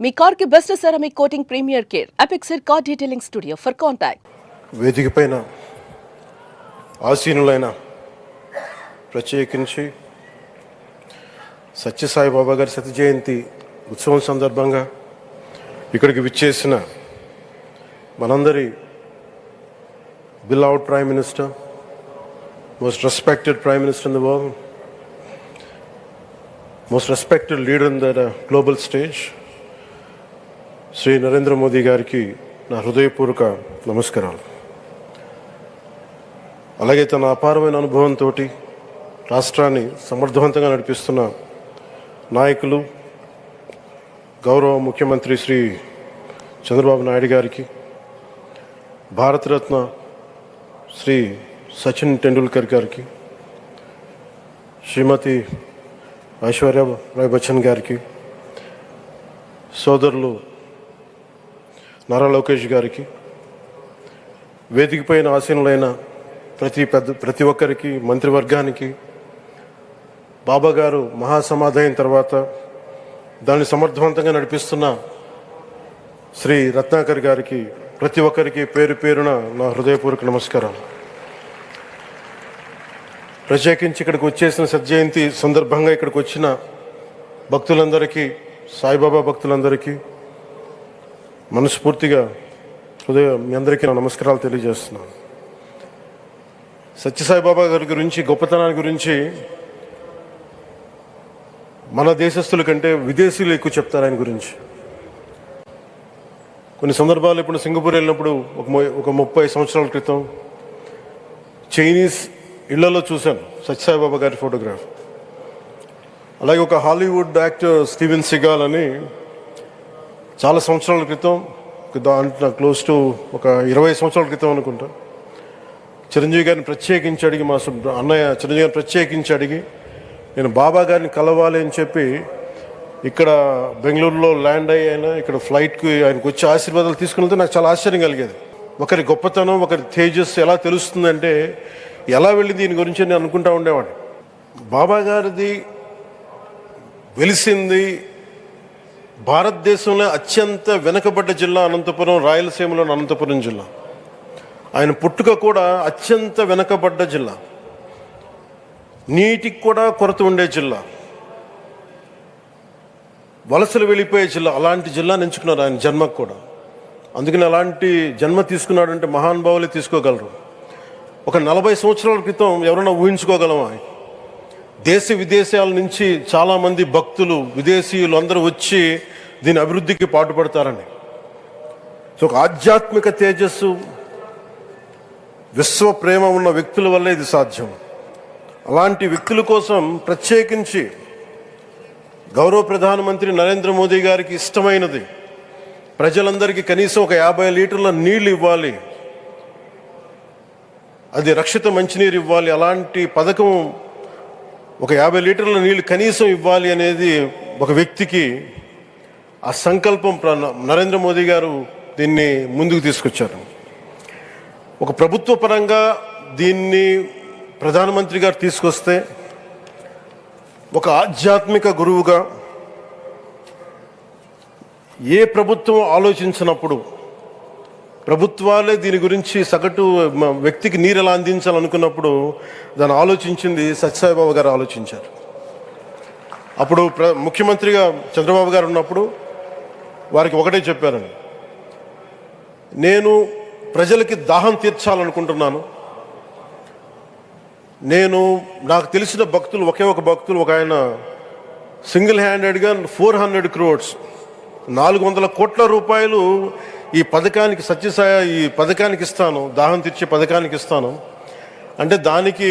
మీ car కి best ceramic coating premier care Apexer car detailing studio for contact. వేదిక పైన ఆసీనులైన ప్రత్యేకించి సత్యసాయిబాబా గారి శత జయంతి ఉత్సవం సందర్భంగా ఇక్కడికి విచ్చేసిన మనందరి beloved Prime Minister, most respected Prime Minister in the world, most respected leader in the global stage, Shri Narendra Modi గారికి నా హృదయపూర్వక నమస్కారాలు. అలాగే తన అపారమైన అనుభవంతో రాష్ట్రాన్ని సమర్థవంతంగా నడిపిస్తున్న నాయకులు గౌరవ ముఖ్యమంత్రి శ్రీ చంద్రబాబు నాయుడు గారికి, భారతరత్న శ్రీ సచిన్ టెండూల్కర్ గారికి, శ్రీమతి ఐశ్వర్య రాయ్ బచ్చన్ గారికి, సోదరులు నారా లోకేష్ గారికి, వేదిక పైన ఆసీనులైన ప్రతి ఒక్కరికి, మంత్రివర్గానికి, బాబా గారు మహాసమాధి అయిన తర్వాత దాన్ని సమర్థవంతంగా నడిపిస్తున్న శ్రీ రత్నాకర్ గారికి, ప్రతి ఒక్కరికి పేరు పేరున నా హృదయపూర్వక నమస్కారం. ప్రత్యేకించి ఇక్కడికి వచ్చేసిన సత్యజయంతి సందర్భంగా ఇక్కడికి వచ్చిన భక్తులందరికీ, సాయిబాబా భక్తులందరికీ మనస్ఫూర్తిగా మీ అందరికీ నా నమస్కారాలు తెలియజేస్తున్నాను. సత్యసాయిబాబా గారి గురించి, గొప్పతనాన్ని గురించి మన దేశస్తుల కంటే విదేశీయులు ఎక్కువ చెప్తారు ఆయన గురించి. కొన్ని సందర్భాలు ఇప్పుడు సింగపూర్ వెళ్ళినప్పుడు ఒక 30 సంవత్సరాల క్రితం చైనీస్ ఇళ్లలో చూశాను సత్యసాయిబాబా గారి ఫోటోగ్రాఫ్. అలాగే ఒక హాలీవుడ్ యాక్టర్ స్టీవెన్ సిగాల్ అని చాలా సంవత్సరాల క్రితం, క్లోజ్ టు ఒక 20 సంవత్సరాల క్రితం అనుకుంటా, చిరంజీవి గారిని ప్రత్యేకించి అడిగి, మా అన్నయ్య చిరంజీవి గారిని ప్రత్యేకించి అడిగి నేను బాబా గారిని కలవాలి అని చెప్పి ఇక్కడ బెంగళూరులో ల్యాండ్ అయినా ఇక్కడ ఫ్లైట్కి ఆయనకు వచ్చి ఆశీర్వాదాలు తీసుకుని నాకు చాలా ఆశ్చర్యం కలిగేది. ఒకరి గొప్పతనం, ఒకరి తేజస్సు ఎలా తెలుస్తుందంటే ఎలా వెళ్ళి దీని గురించి నేను అనుకుంటా ఉండేవాడిని. బాబా గారిది వెలిసింది భారతదేశంలో అత్యంత వెనుకబడ్డ జిల్లా అనంతపురం, రాయలసీమలోని అనంతపురం జిల్లా. ఆయన పుట్టుక కూడా అత్యంత వెనుకబడ్డ జిల్లా, నీటికి కూడా కొరత ఉండే జిల్లా, వలసలు వెళ్ళిపోయే జిల్లా. అలాంటి జిల్లాని ఎంచుకున్నారు ఆయన జన్మకు కూడా. అందుకని అలాంటి జన్మ తీసుకున్నాడంటే మహానుభావులే తీసుకోగలరు. ఒక 40 సంవత్సరాల క్రితం ఎవరైనా ఊహించుకోగలమా? దేశ విదేశాల నుంచి చాలామంది భక్తులు, విదేశీయులు అందరూ వచ్చి దీని అభివృద్ధికి పాటుపడతారని. సో ఒక ఆధ్యాత్మిక తేజస్సు, విశ్వ ప్రేమ ఉన్న వ్యక్తుల వల్లే ఇది సాధ్యం. అలాంటి వ్యక్తుల కోసం ప్రత్యేకించి గౌరవ ప్రధానమంత్రి నరేంద్ర మోదీ గారికి ఇష్టమైనది ప్రజలందరికీ కనీసం ఒక 50 లీటర్ల నీళ్ళు ఇవ్వాలి, అది రక్షిత మంచినీరు ఇవ్వాలి. అలాంటి పథకం, ఒక 50 లీటర్ల నీళ్ళు కనీసం ఇవ్వాలి అనేది ఒక వ్యక్తికి ఆ సంకల్పం నరేంద్ర మోదీ గారు దీన్ని ముందుకు తీసుకొచ్చారు. ఒక ప్రభుత్వ పరంగా దీన్ని ప్రధానమంత్రి గారు తీసుకొస్తే, ఒక ఆధ్యాత్మిక గురువుగా ఏ ప్రభుత్వం ఆలోచించినప్పుడు, ప్రభుత్వాలే దీని గురించి సగటు వ్యక్తికి నీరు ఎలా అందించాలనుకున్నప్పుడు దాన్ని ఆలోచించింది సత్యసాయిబాబా గారు ఆలోచించారు. అప్పుడు ముఖ్యమంత్రిగా చంద్రబాబు గారు ఉన్నప్పుడు వారికి ఒకటే చెప్పారండి, నేను ప్రజలకి దాహం తీర్చాలనుకుంటున్నాను. నాకు తెలిసిన భక్తులు, ఒకే భక్తులు, ఒక ఆయన సింగిల్ హ్యాండెడ్గా 400 crores 400 కోట్ల రూపాయలు ఈ పథకానికి, ఈ పథకానికి ఇస్తాను, దాహం తీర్చే పథకానికి ఇస్తాను అంటే, దానికి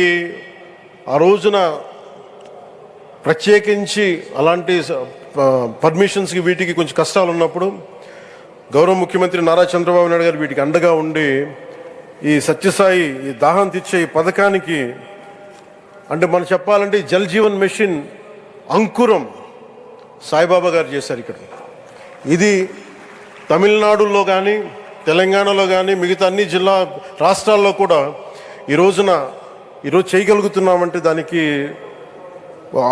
ఆ రోజున ప్రత్యేకించి అలాంటి పర్మిషన్స్కి వీటికి కొంచెం కష్టాలు ఉన్నప్పుడు గౌరవ ముఖ్యమంత్రి నారా చంద్రబాబు నాయుడు గారు వీటికి అండగా ఉండి ఈ సత్యసాయి, ఈ దాహం తీర్చే ఈ పథకానికి, అంటే మనం చెప్పాలంటే జల్ జీవన్ మిషన్ అంకురం సాయిబాబా గారు చేశారు ఇక్కడ. ఇది తమిళనాడులో కానీ, తెలంగాణలో కానీ, మిగతా అన్ని రాష్ట్రాల్లో కూడా ఈరోజు చేయగలుగుతున్నామంటే దానికి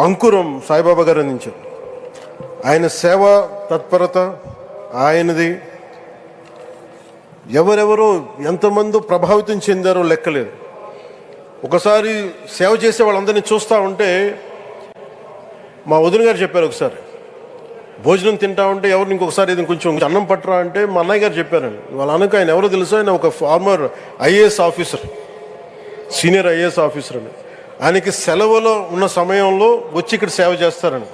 అంకురం సాయిబాబా గారు అందించారు. ఆయన సేవా తత్పరత ఆయనది ఎవరెవరో ఎంతమందో ప్రభావితం చెందారో లెక్కలేదు. ఒకసారి సేవ చేసే వాళ్ళందరినీ చూస్తూ ఉంటే మా వదిన గారు చెప్పారు, ఒకసారి భోజనం తింటా ఉంటే ఎవరిని ఇంకొకసారి ఇది కొంచెం అన్నం పట్టరా అంటే మా అన్నయ్య గారు చెప్పారండి. వాళ్ళ అనక ఆయన ఎవరో తెలుసా, ఆయన ఒక farmer IAS officer, senior IAS officer అని. ఆయనకి సెలవులో ఉన్న సమయంలో వచ్చి ఇక్కడ సేవ చేస్తారని.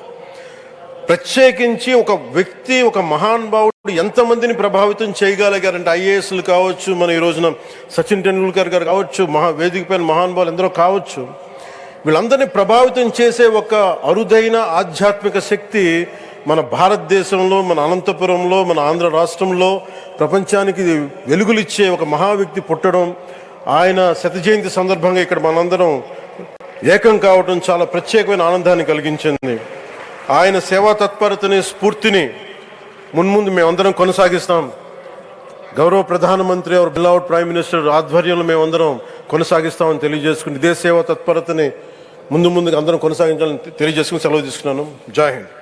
ప్రత్యేకించి ఒక వ్యక్తి, ఒక మహానుభావుడు ఎంతమందిని ప్రభావితం చేయగలిగారంటే, ఐఏఎస్లు కావచ్చు, మన ఈ రోజున సచిన్ టెండూల్కర్ గారు కావచ్చు, వేదిక పైన మహానుభావులు ఎందరో కావచ్చు, వీళ్ళందరినీ ప్రభావితం చేసే ఒక అరుదైన ఆధ్యాత్మిక శక్తి మన భారతదేశంలో, మన అనంతపురంలో, మన ఆంధ్ర రాష్ట్రంలో ప్రపంచానికి వెలుగులిచ్చే ఒక మహా వ్యక్తి పుట్టడం, ఆయన శత జయంతి సందర్భంగా ఇక్కడ మనందరం ఏకం కావడం చాలా ప్రత్యేకమైన ఆనందాన్ని కలిగించింది. ఆయన సేవా తత్పరతని, స్ఫూర్తిని మున్ముందు మేమందరం కొనసాగిస్తాం. గౌరవ ప్రధానమంత్రి అవర్ బిలౌడ్ ప్రైమ్ మినిస్టర్ ఆధ్వర్యంలో మేమందరం కొనసాగిస్తామని తెలియజేసుకుని, ఇదే సేవా తత్పరతని ముందు ముందుకు అందరం కొనసాగించాలని తెలియజేసుకుని సెలవు తీసుకున్నాను. జై హింద్.